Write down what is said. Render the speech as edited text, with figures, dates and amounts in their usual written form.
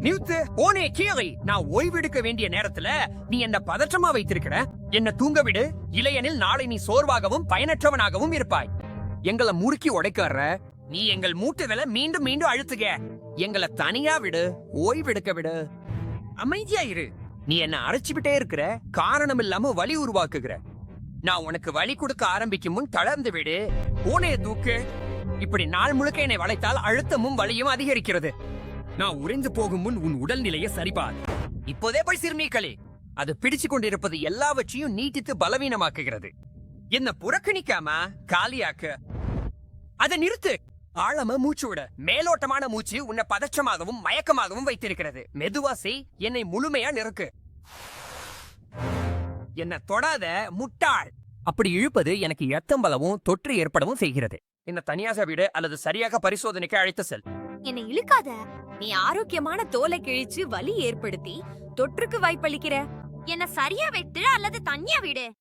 நிறுத்து. போனே கீழே. நான் ஓய்வெடுக்க வேண்டிய நேரத்துல நீ என்ன பதற்றமா வைத்திருக்கிற. என்ன தூங்க விடு. இல்லையெனில் நாளை நீ சோர்வாகவும் பயனற்றவனாகவும் இருப்பாய். எங்களை முறுக்கி உடைக்கார. நீ எங்கள் மூட்டுகளை மீண்டும் மீண்டும் அழுத்துக. எங்களை தனியா விடு. ஓய்வெடுக்க விடு. அமைதியா இரு. நீ என்ன அரைச்சுவிட்டே இருக்கிற. காரணம் இல்லாம வலி உருவாக்குகிற. நான் உனக்கு வலி கொடுக்க ஆரம்பிக்கும் முன் தளர்ந்து விடு. பூனையை தூக்கு. இப்படி நாள் முழுக்க என்னை வளைத்தால் அழுத்தமும் வலியும் அதிகரிக்கிறது. நான் உறைந்து போகும் முன் உன் உடல்நிலையை சரிபார். இப்போதே போய் சிறுமீக்களே. அது பிடிச்சு கொண்டிருப்பது எல்லாவற்றையும் நீட்டித்து பலவீனமாக்குகிறது. என்ன புறக்கணிக்காம காலியாக்க. அதை நிறுத்து. ஆழமா மூச்சு விட. மேலோட்டமான மூச்சு உன்னை பதற்றமாகவும் மயக்கமாகவும் வைத்திருக்கிறது. மெதுவா செய். என்னை முழுமையா நிறுக்கு. என்ன தொடாத முட்டாள். அப்படி இழுப்பது எனக்கு எத்தம் பலவும் தொற்று ஏற்படவும் செய்கிறது. என்ன தனியாக விடு அல்லது சரியாக பரிசோதனைக்கு அழைத்து செல். என்னை இழுக்காத. நீ ஆரோக்கியமான தோலை கிழிச்சு வலி ஏற்படுத்தி தொற்றுக்கு வாய்ப்பளிக்கிற. என்ன சரியா வெட்டு அல்லது தனியா விடு.